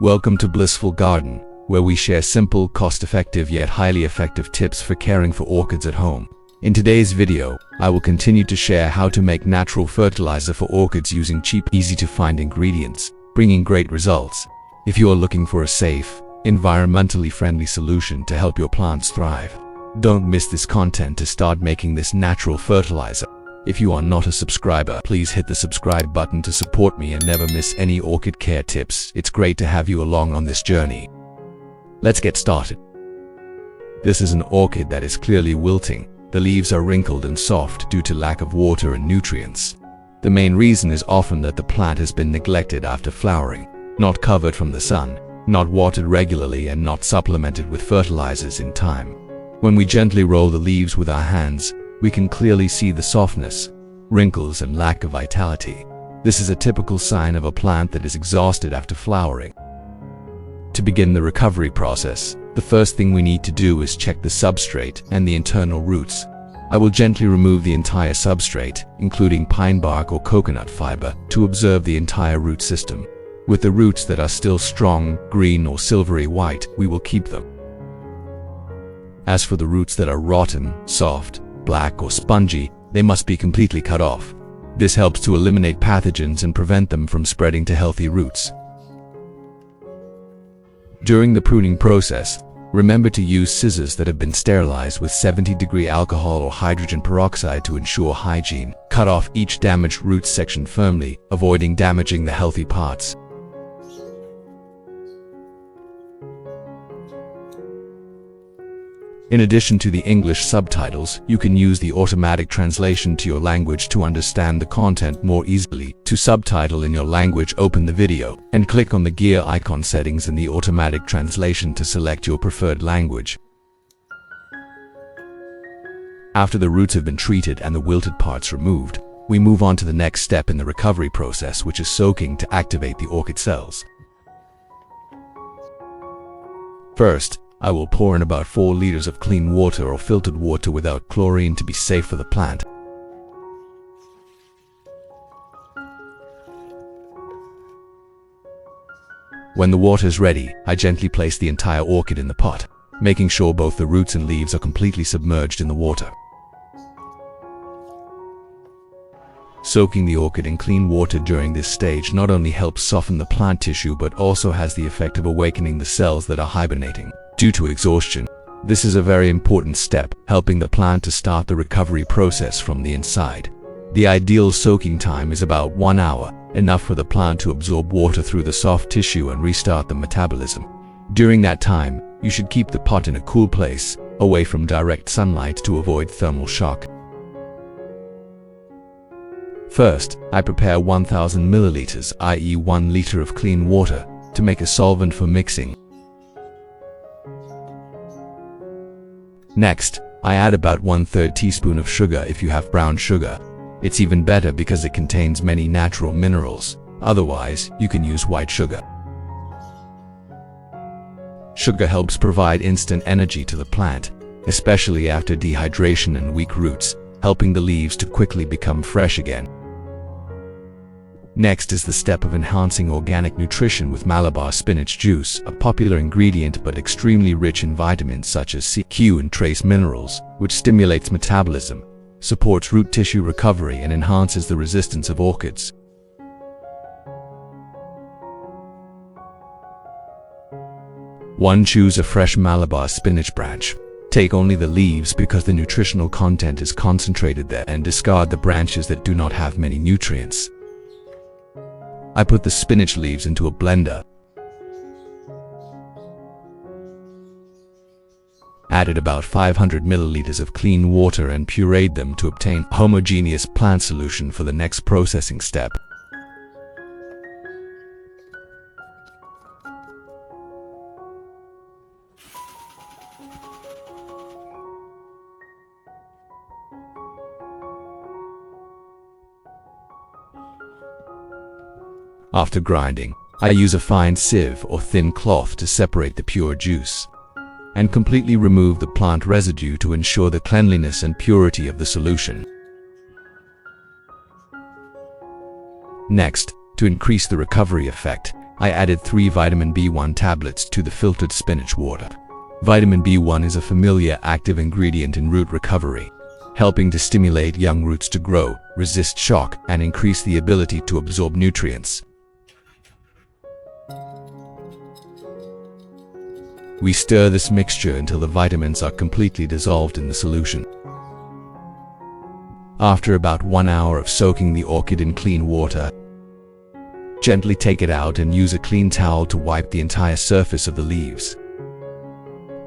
Welcome to Blissful Garden, where we share simple, cost-effective yet highly effective tips for caring for orchids at home. In today's video, I will continue to share how to make natural fertilizer for orchids using cheap, easy-to-find ingredients, bringing great results. If you are looking for a safe, environmentally friendly solution to help your plants thrive, don't miss this content to start making this natural fertilizer. If you are not a subscriber, please hit the subscribe button to support me and never miss any orchid care tips. It's great to have you along on this journey. Let's get started. This is an orchid that is clearly wilting. The leaves are wrinkled and soft due to lack of water and nutrients. The main reason is often that the plant has been neglected after flowering, not covered from the sun, not watered regularly, and not supplemented with fertilizers in time. When we gently roll the leaves with our hands, we can clearly see the softness, wrinkles, and lack of vitality. This is a typical sign of a plant that is exhausted after flowering. To begin the recovery process, the first thing we need to do is check the substrate and the internal roots. I will gently remove the entire substrate, including pine bark or coconut fiber, to observe the entire root system. With the roots that are still strong, green or silvery white, we will keep them. As for the roots that are rotten, soft, black or spongy, they must be completely cut off. This helps to eliminate pathogens and prevent them from spreading to healthy roots. During the pruning process, remember to use scissors that have been sterilized with 70-degree alcohol or hydrogen peroxide to ensure hygiene. Cut off each damaged root section firmly, avoiding damaging the healthy parts. In addition to the English subtitles, you can use the automatic translation to your language to understand the content more easily. To subtitle in your language, open the video and click on the gear icon settings in the automatic translation to select your preferred language. After the roots have been treated and the wilted parts removed, we move on to the next step in the recovery process, which is soaking to activate the orchid cells. First, I will pour in about 4 liters of clean water or filtered water without chlorine to be safe for the plant. When the water is ready, I gently place the entire orchid in the pot, making sure both the roots and leaves are completely submerged in the water. Soaking the orchid in clean water during this stage not only helps soften the plant tissue but also has the effect of awakening the cells that are hibernating due to exhaustion. This is a very important step, helping the plant to start the recovery process from the inside. The ideal soaking time is about 1 hour, enough for the plant to absorb water through the soft tissue and restart the metabolism. During that time, you should keep the pot in a cool place, away from direct sunlight to avoid thermal shock. First, I prepare 1000 milliliters, i.e. 1 liter of clean water, to make a solvent for mixing. Next, I add about 1/3 teaspoon of sugar if you have brown sugar. It's even better because it contains many natural minerals. Otherwise, you can use white sugar. Sugar helps provide instant energy to the plant, especially after dehydration and weak roots, helping the leaves to quickly become fresh again. Next is the step of enhancing organic nutrition with Malabar spinach juice, a popular ingredient but extremely rich in vitamins such as C, Q, and trace minerals, which stimulates metabolism, supports root tissue recovery, and enhances the resistance of orchids. Choose a fresh Malabar spinach branch. Take only the leaves because the nutritional content is concentrated there, and discard the branches that do not have many nutrients. I put the spinach leaves into a blender. Added about 500 milliliters of clean water and pureed them to obtain a homogeneous plant solution for the next processing step. After grinding, I use a fine sieve or thin cloth to separate the pure juice and completely remove the plant residue to ensure the cleanliness and purity of the solution. Next, to increase the recovery effect, I added 3 vitamin B1 tablets to the filtered spinach water. Vitamin B1 is a familiar active ingredient in root recovery, helping to stimulate young roots to grow, resist shock, and increase the ability to absorb nutrients. We stir this mixture until the vitamins are completely dissolved in the solution. After about 1 hour of soaking the orchid in clean water, gently take it out and use a clean towel to wipe the entire surface of the leaves.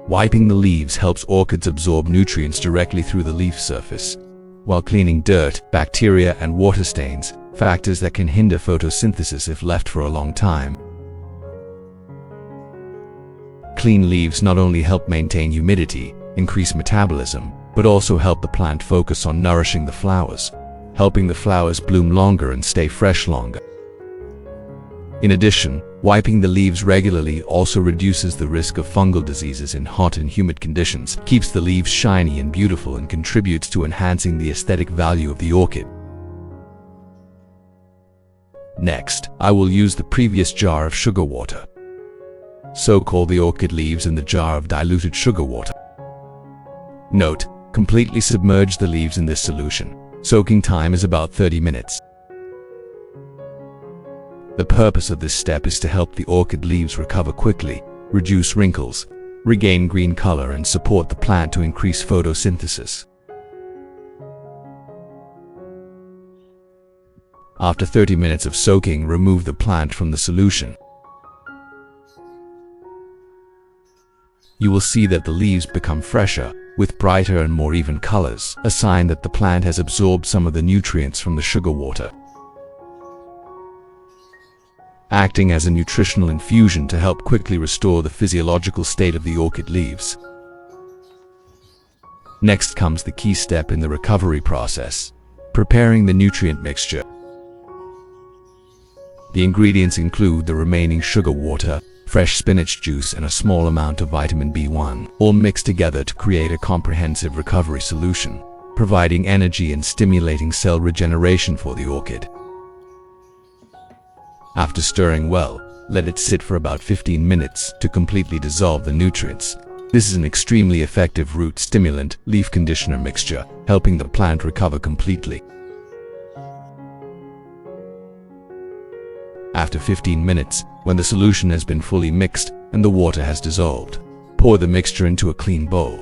Wiping the leaves helps orchids absorb nutrients directly through the leaf surface, while cleaning dirt, bacteria, and water stains, factors that can hinder photosynthesis if left for a long time. Clean leaves not only help maintain humidity, increase metabolism, but also help the plant focus on nourishing the flowers, helping the flowers bloom longer and stay fresh longer. In addition, wiping the leaves regularly also reduces the risk of fungal diseases in hot and humid conditions, keeps the leaves shiny and beautiful, and contributes to enhancing the aesthetic value of the orchid. Next, I will use the previous jar of sugar water. Soak all the orchid leaves in the jar of diluted sugar water. Note: completely submerge the leaves in this solution. Soaking time is about 30 minutes. The purpose of this step is to help the orchid leaves recover quickly, reduce wrinkles, regain green color, and support the plant to increase photosynthesis. After 30 minutes of soaking, remove the plant from the solution. You will see that the leaves become fresher, with brighter and more even colors, a sign that the plant has absorbed some of the nutrients from the sugar water, acting as a nutritional infusion to help quickly restore the physiological state of the orchid leaves. Next comes the key step in the recovery process: preparing the nutrient mixture. The ingredients include the remaining sugar water, fresh spinach juice, and a small amount of vitamin B1, all mixed together to create a comprehensive recovery solution, providing energy and stimulating cell regeneration for the orchid. After stirring well, let it sit for about 15 minutes to completely dissolve the nutrients. This is an extremely effective root stimulant, leaf conditioner mixture, helping the plant recover completely. After 15 minutes, when the solution has been fully mixed and the water has dissolved, pour the mixture into a clean bowl.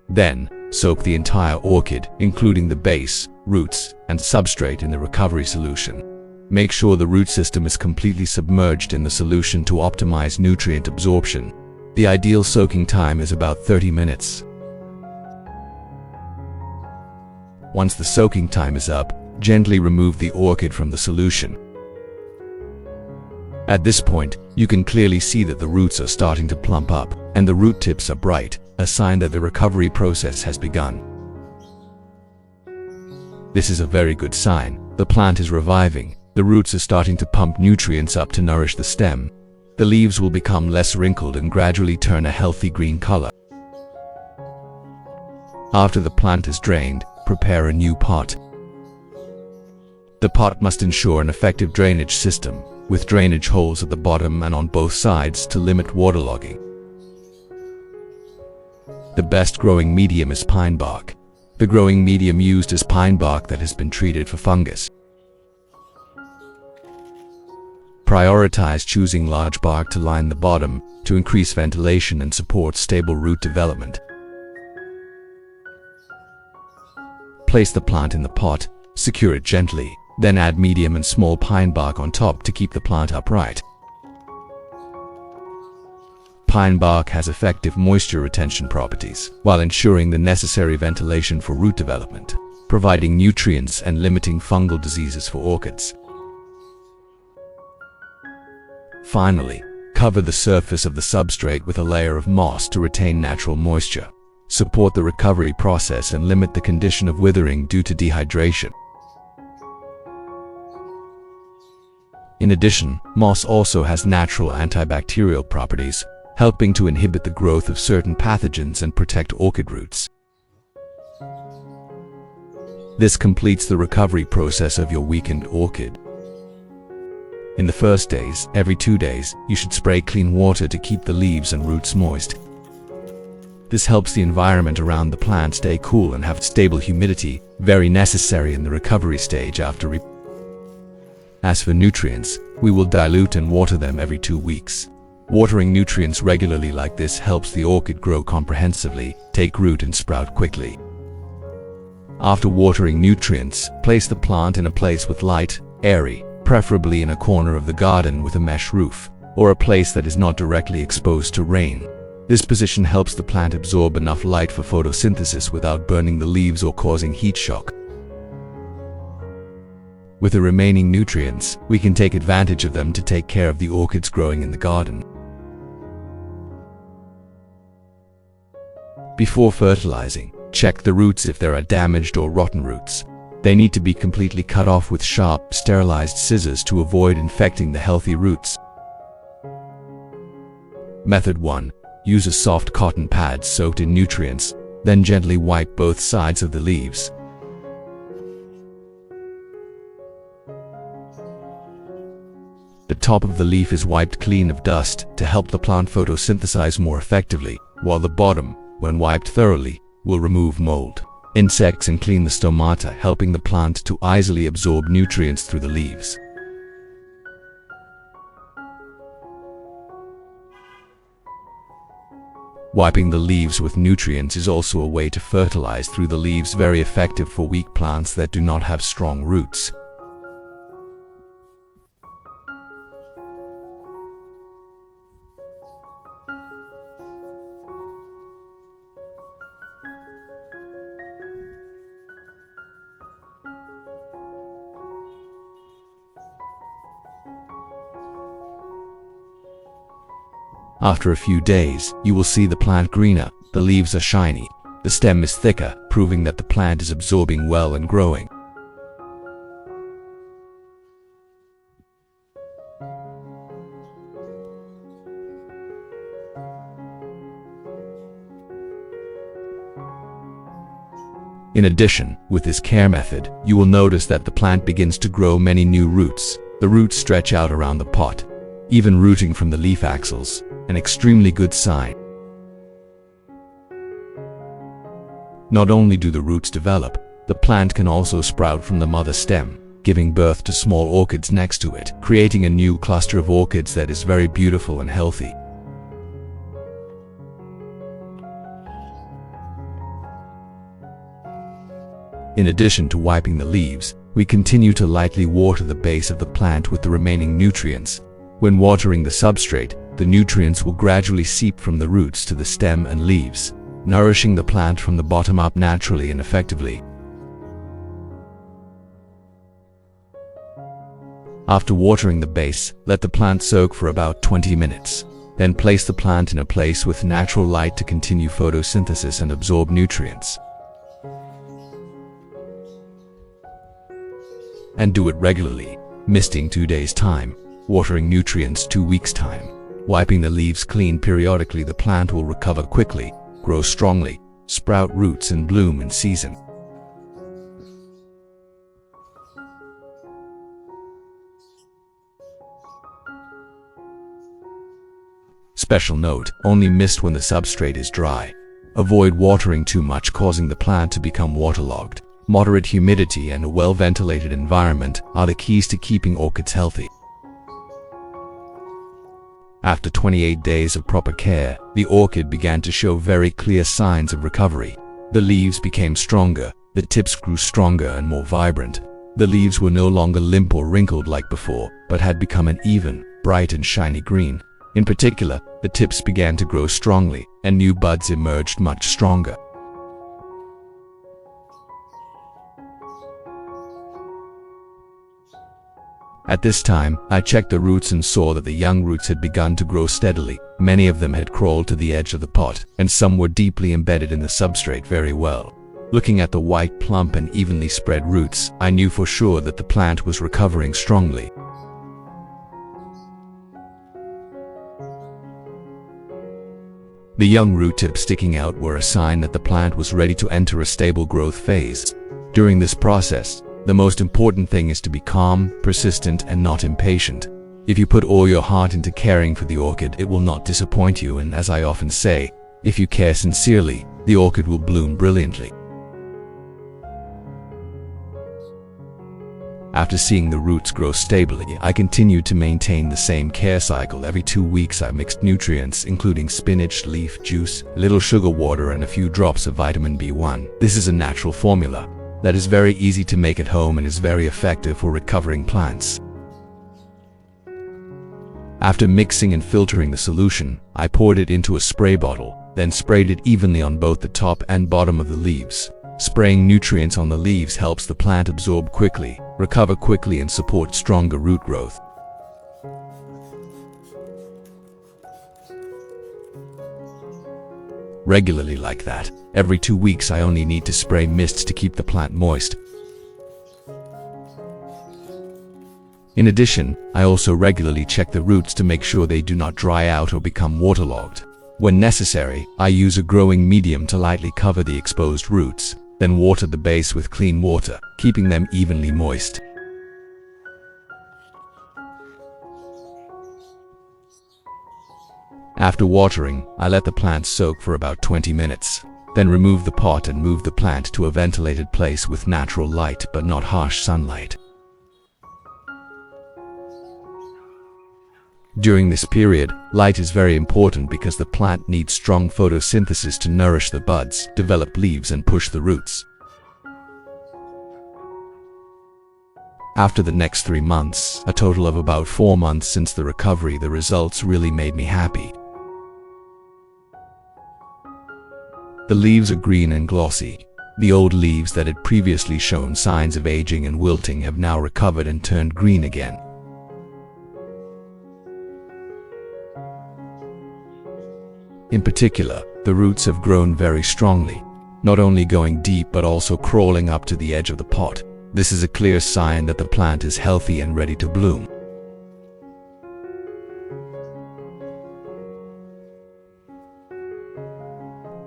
Then, soak the entire orchid, including the base, roots, and substrate, in the recovery solution. Make sure the root system is completely submerged in the solution to optimize nutrient absorption. The ideal soaking time is about 30 minutes. Once the soaking time is up, gently remove the orchid from the solution. At this point, you can clearly see that the roots are starting to plump up, and the root tips are bright, a sign that the recovery process has begun. This is a very good sign. The plant is reviving, the roots are starting to pump nutrients up to nourish the stem. The leaves will become less wrinkled and gradually turn a healthy green color. After the plant is drained, prepare a new pot. The pot must ensure an effective drainage system, with drainage holes at the bottom and on both sides to limit waterlogging. The best growing medium is pine bark. The growing medium used is pine bark that has been treated for fungus. Prioritize choosing large bark to line the bottom to increase ventilation and support stable root development. Place the plant in the pot, secure it gently, then add medium and small pine bark on top to keep the plant upright. Pine bark has effective moisture retention properties, while ensuring the necessary ventilation for root development, providing nutrients and limiting fungal diseases for orchids. Finally, cover the surface of the substrate with a layer of moss to retain natural moisture, support the recovery process, and limit the condition of withering due to dehydration. In addition, moss also has natural antibacterial properties, helping to inhibit the growth of certain pathogens and protect orchid roots. This completes the recovery process of your weakened orchid. In the first days, every 2 days, you should spray clean water to keep the leaves and roots moist. This helps the environment around the plant stay cool and have stable humidity, very necessary in the recovery stage after As for nutrients, we will dilute and water them every 2 weeks. Watering nutrients regularly like this helps the orchid grow comprehensively, take root and sprout quickly. After watering nutrients, place the plant in a place with light, airy, preferably in a corner of the garden with a mesh roof, or a place that is not directly exposed to rain. This position helps the plant absorb enough light for photosynthesis without burning the leaves or causing heat shock. With the remaining nutrients, we can take advantage of them to take care of the orchids growing in the garden. Before fertilizing, check the roots if there are damaged or rotten roots. They need to be completely cut off with sharp, sterilized scissors to avoid infecting the healthy roots. Method 1. Use a soft cotton pad soaked in nutrients, then gently wipe both sides of the leaves. The top of the leaf is wiped clean of dust to help the plant photosynthesize more effectively, while the bottom, when wiped thoroughly, will remove mold, insects and clean the stomata, helping the plant to easily absorb nutrients through the leaves. Wiping the leaves with nutrients is also a way to fertilize through the leaves, very effective for weak plants that do not have strong roots. After a few days, you will see the plant greener, the leaves are shiny, the stem is thicker, proving that the plant is absorbing well and growing. In addition, with this care method, you will notice that the plant begins to grow many new roots. The roots stretch out around the pot, even rooting from the leaf axils, an extremely good sign. Not only do the roots develop, the plant can also sprout from the mother stem, giving birth to small orchids next to it, creating a new cluster of orchids that is very beautiful and healthy. In addition to wiping the leaves, we continue to lightly water the base of the plant with the remaining nutrients. When watering the substrate, the nutrients will gradually seep from the roots to the stem and leaves, nourishing the plant from the bottom up naturally and effectively. After watering the base, let the plant soak for about 20 minutes. Then place the plant in a place with natural light to continue photosynthesis and absorb nutrients. And do it regularly, misting 2 days' time, watering nutrients 2 weeks' time. Wiping the leaves clean periodically, the plant will recover quickly, grow strongly, sprout roots and bloom in season. Special note: only mist when the substrate is dry. Avoid watering too much, causing the plant to become waterlogged. Moderate humidity and a well-ventilated environment are the keys to keeping orchids healthy. After 28 days of proper care, the orchid began to show very clear signs of recovery. The leaves became stronger, the tips grew stronger and more vibrant. The leaves were no longer limp or wrinkled like before, but had become an even, bright and shiny green. In particular, the tips began to grow strongly, and new buds emerged much stronger. At this time, I checked the roots and saw that the young roots had begun to grow steadily. Many of them had crawled to the edge of the pot, and some were deeply embedded in the substrate very well. Looking at the white, plump and evenly spread roots, I knew for sure that the plant was recovering strongly. The young root tips sticking out were a sign that the plant was ready to enter a stable growth phase. During this process, the most important thing is to be calm, persistent, and not impatient. If you put all your heart into caring for the orchid, it will not disappoint you, and as I often say, if you care sincerely, the orchid will bloom brilliantly. After seeing the roots grow stably, I continued to maintain the same care cycle. Every 2 weeks I mixed nutrients including spinach, leaf juice, little sugar water, and a few drops of vitamin B1. This is a natural formula that is very easy to make at home and is very effective for recovering plants. After mixing and filtering the solution, I poured it into a spray bottle, then sprayed it evenly on both the top and bottom of the leaves. Spraying nutrients on the leaves helps the plant absorb quickly, recover quickly, and support stronger root growth. Regularly like that. Every 2 weeks I only need to spray mists to keep the plant moist. In addition, I also regularly check the roots to make sure they do not dry out or become waterlogged. When necessary, I use a growing medium to lightly cover the exposed roots, then water the base with clean water, keeping them evenly moist. After watering, I let the plant soak for about 20 minutes. Then remove the pot and move the plant to a ventilated place with natural light but not harsh sunlight. During this period, light is very important because the plant needs strong photosynthesis to nourish the buds, develop leaves, and push the roots. After the next 3 months, a total of about 4 months since the recovery, the results really made me happy. The leaves are green and glossy. The old leaves that had previously shown signs of aging and wilting have now recovered and turned green again. In particular, the roots have grown very strongly, not only going deep but also crawling up to the edge of the pot. This is a clear sign that the plant is healthy and ready to bloom.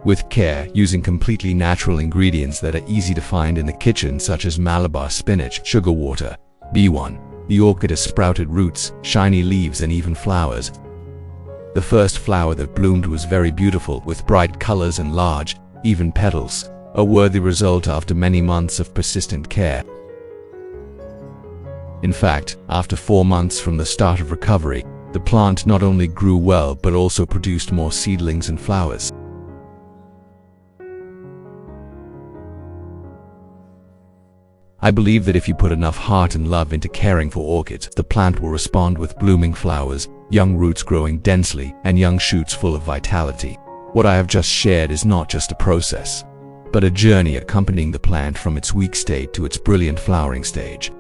With care, using completely natural ingredients that are easy to find in the kitchen such as Malabar spinach, sugar water, B1, the orchid has sprouted roots, shiny leaves, and even flowers. The first flower that bloomed was very beautiful, with bright colors and large, even petals, a worthy result after many months of persistent care. In fact, after 4 months from the start of recovery, the plant not only grew well but also produced more seedlings and flowers. I believe that if you put enough heart and love into caring for orchids, the plant will respond with blooming flowers, young roots growing densely, and young shoots full of vitality. What I have just shared is not just a process, but a journey accompanying the plant from its weak state to its brilliant flowering stage.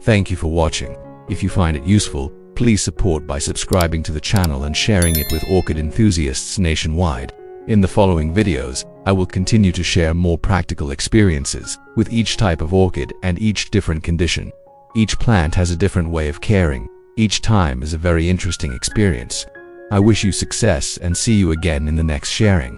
Thank you for watching. If you find it useful, please support by subscribing to the channel and sharing it with orchid enthusiasts nationwide. In the following videos, I will continue to share more practical experiences with each type of orchid and each different condition. Each plant has a different way of caring. Each time is a very interesting experience. I wish you success and see you again in the next sharing.